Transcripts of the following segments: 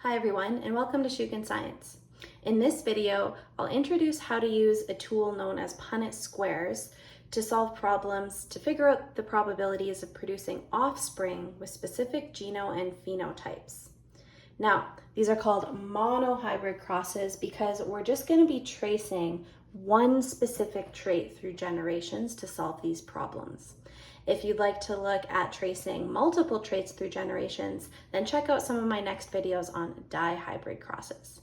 Hi everyone, and welcome to Shukin Science. In this video, I'll introduce how to use a tool known as Punnett squares to solve problems to figure out the probabilities of producing offspring with specific geno and phenotypes. Now, these are called monohybrid crosses because we're just going to be tracing one specific trait through generations to solve these problems. If you'd like to look at tracing multiple traits through generations, then check out some of my next videos on dihybrid crosses.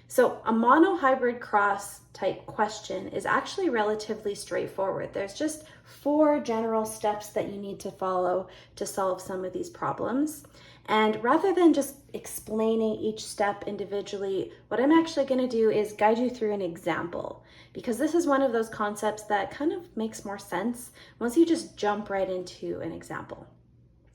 So a monohybrid cross type question is actually relatively straightforward. There's just 4 general steps that you need to follow to solve some of these problems. And rather than just explaining each step individually, what I'm actually going to do is guide you through an example, because this is one of those concepts that kind of makes more sense once you just jump right into an example.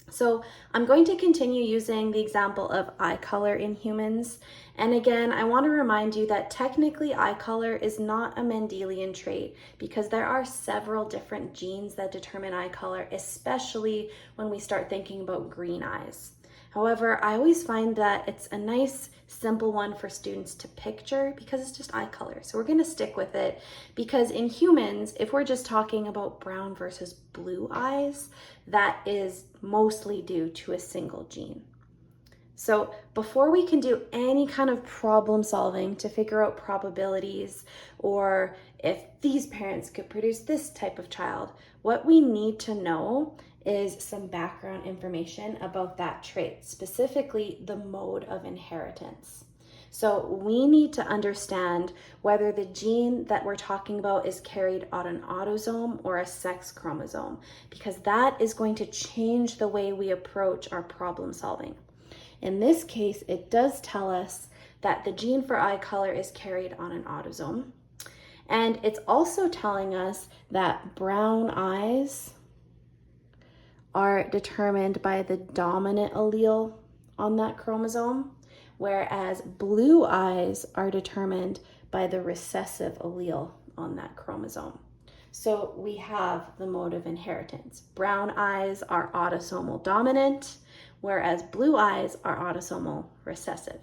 So I'm going to continue using the example of eye color in humans. And again, I want to remind you that technically eye color is not a Mendelian trait because there are several different genes that determine eye color, especially when we start thinking about green eyes. However, I always find that it's a nice, simple one for students to picture because it's just eye color. So we're going to stick with it because in humans, if we're just talking about brown versus blue eyes, that is mostly due to a single gene. So before we can do any kind of problem solving to figure out probabilities or if these parents could produce this type of child, what we need to know is some background information about that trait, specifically the mode of inheritance. So we need to understand whether the gene that we're talking about is carried on an autosome or a sex chromosome, because that is going to change the way we approach our problem solving. In this case, it does tell us that the gene for eye color is carried on an autosome. And it's also telling us that brown eyes are determined by the dominant allele on that chromosome, whereas blue eyes are determined by the recessive allele on that chromosome. So we have the mode of inheritance. Brown eyes are autosomal dominant, whereas blue eyes are autosomal recessive.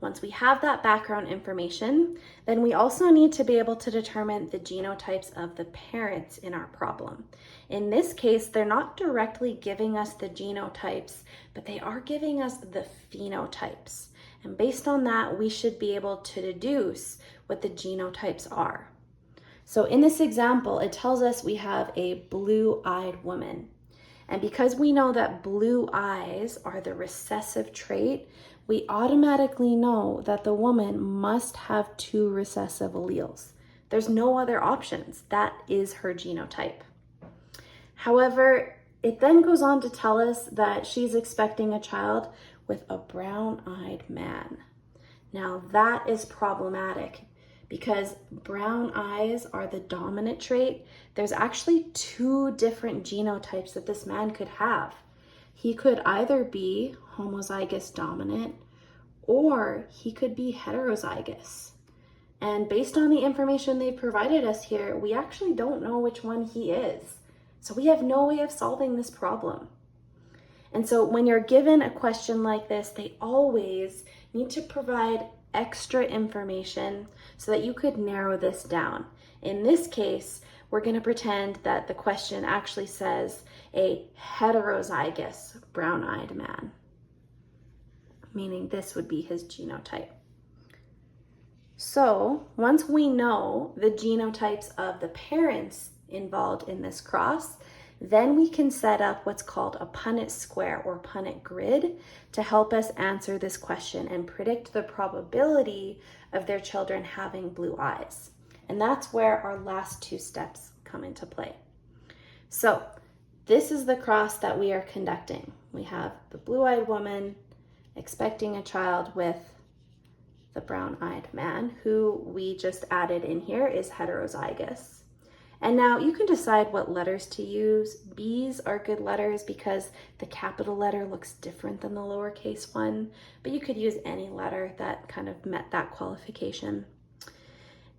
Once we have that background information, then we also need to be able to determine the genotypes of the parents in our problem. In this case, they're not directly giving us the genotypes, but they are giving us the phenotypes. And based on that, we should be able to deduce what the genotypes are. So in this example, it tells us we have a blue-eyed woman. And because we know that blue eyes are the recessive trait, we automatically know that the woman must have 2 recessive alleles. There's no other options. That is her genotype. However, it then goes on to tell us that she's expecting a child with a brown-eyed man. Now that is problematic because brown eyes are the dominant trait. There's actually 2 different genotypes that this man could have. He could either be homozygous dominant or he could be heterozygous. And based on the information they've provided us here, we actually don't know which one he is. So we have no way of solving this problem. And so when you're given a question like this, they always need to provide extra information so that you could narrow this down. In this case, we're going to pretend that the question actually says a heterozygous brown-eyed man, meaning this would be his genotype. So once we know the genotypes of the parents involved in this cross, then we can set up what's called a Punnett square or Punnett grid to help us answer this question and predict the probability of their children having blue eyes. And that's where our last 2 steps come into play. So this is the cross that we are conducting. We have the blue-eyed woman expecting a child with the brown-eyed man, who we just added in here is heterozygous. And now you can decide what letters to use. B's are good letters because the capital letter looks different than the lowercase one, but you could use any letter that kind of met that qualification.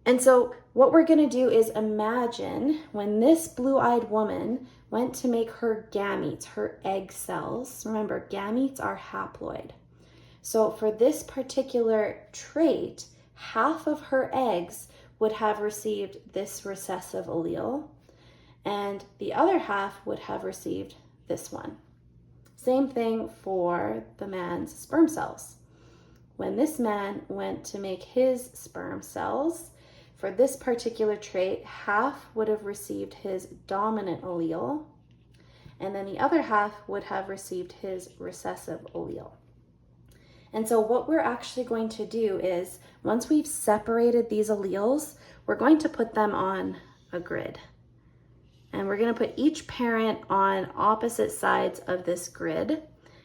And so what we're going to do is imagine when this blue-eyed woman went to make her gametes, her egg cells. Remember, gametes are haploid. So for this particular trait, half of her eggs would have received this recessive allele, and the other half would have received this one. Same thing for the man's sperm cells. When this man went to make his sperm cells, for this particular trait, half would have received his dominant allele, and then the other half would have received his recessive allele. And so what we're actually going to do is, once we've separated these alleles, we're going to put them on a grid. And we're going to put each parent on opposite sides of this grid.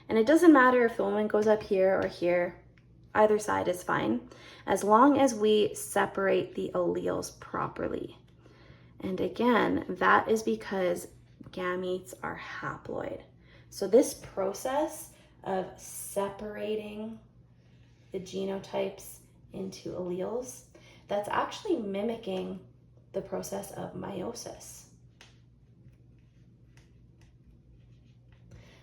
And it doesn't matter if the woman goes up here or here, either side is fine, as long as we separate the alleles properly. And again, that is because gametes are haploid. So this process of separating the genotypes into alleles, that's actually mimicking the process of meiosis.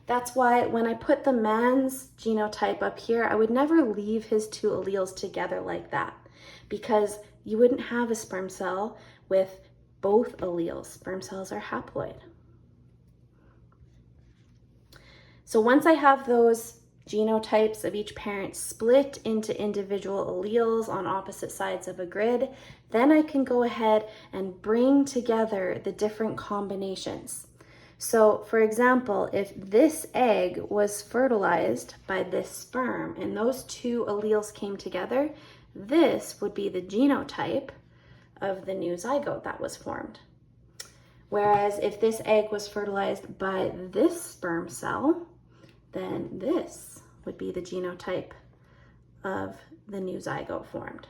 That's why when I put the man's genotype up here, I would never leave his two alleles together like that, because you wouldn't have a sperm cell with both alleles. Sperm cells are haploid. So once I have those genotypes of each parent split into individual alleles on opposite sides of a grid, then I can go ahead and bring together the different combinations. So for example, if this egg was fertilized by this sperm and those two alleles came together, this would be the genotype of the new zygote that was formed. Whereas if this egg was fertilized by this sperm cell, then this would be the genotype of the new zygote formed.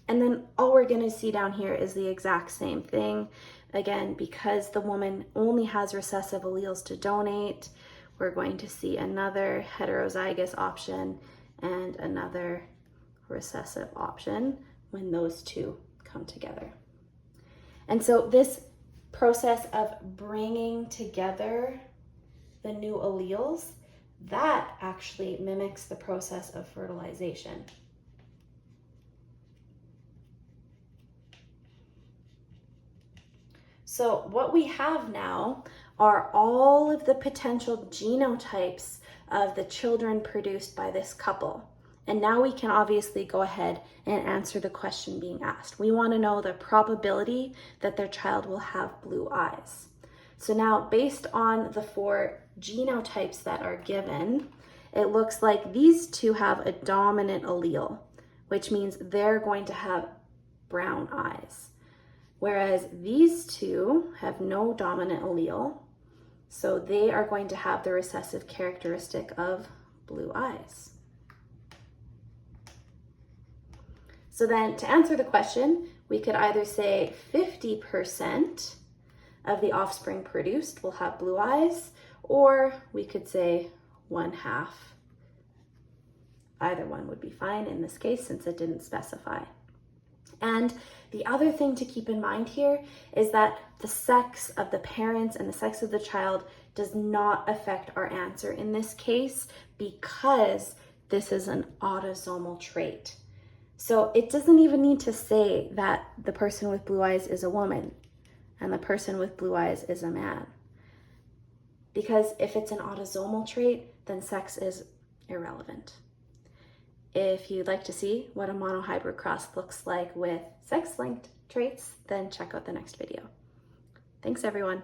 And then all we're going to see down here is the exact same thing. Again, because the woman only has recessive alleles to donate, we're going to see another heterozygous option and another recessive option when those two come together. And so this process of bringing together the new alleles, that actually mimics the process of fertilization. So what we have now are all of the potential genotypes of the children produced by this couple. And now we can obviously go ahead and answer the question being asked. We want to know the probability that their child will have blue eyes. So now, based on the 4 genotypes that are given, it looks like these two have a dominant allele, which means they're going to have brown eyes. Whereas these two have no dominant allele, so they are going to have the recessive characteristic of blue eyes. So then, to answer the question, we could either say 50% of the offspring produced will have blue eyes, or we could say 1/2. Either one would be fine in this case since it didn't specify. And the other thing to keep in mind here is that the sex of the parents and the sex of the child does not affect our answer in this case, because this is an autosomal trait. So it doesn't even need to say that the person with blue eyes is a woman and the person with blue eyes is a man. Because if it's an autosomal trait, then sex is irrelevant. If you'd like to see what a monohybrid cross looks like with sex-linked traits, then check out the next video. Thanks, everyone.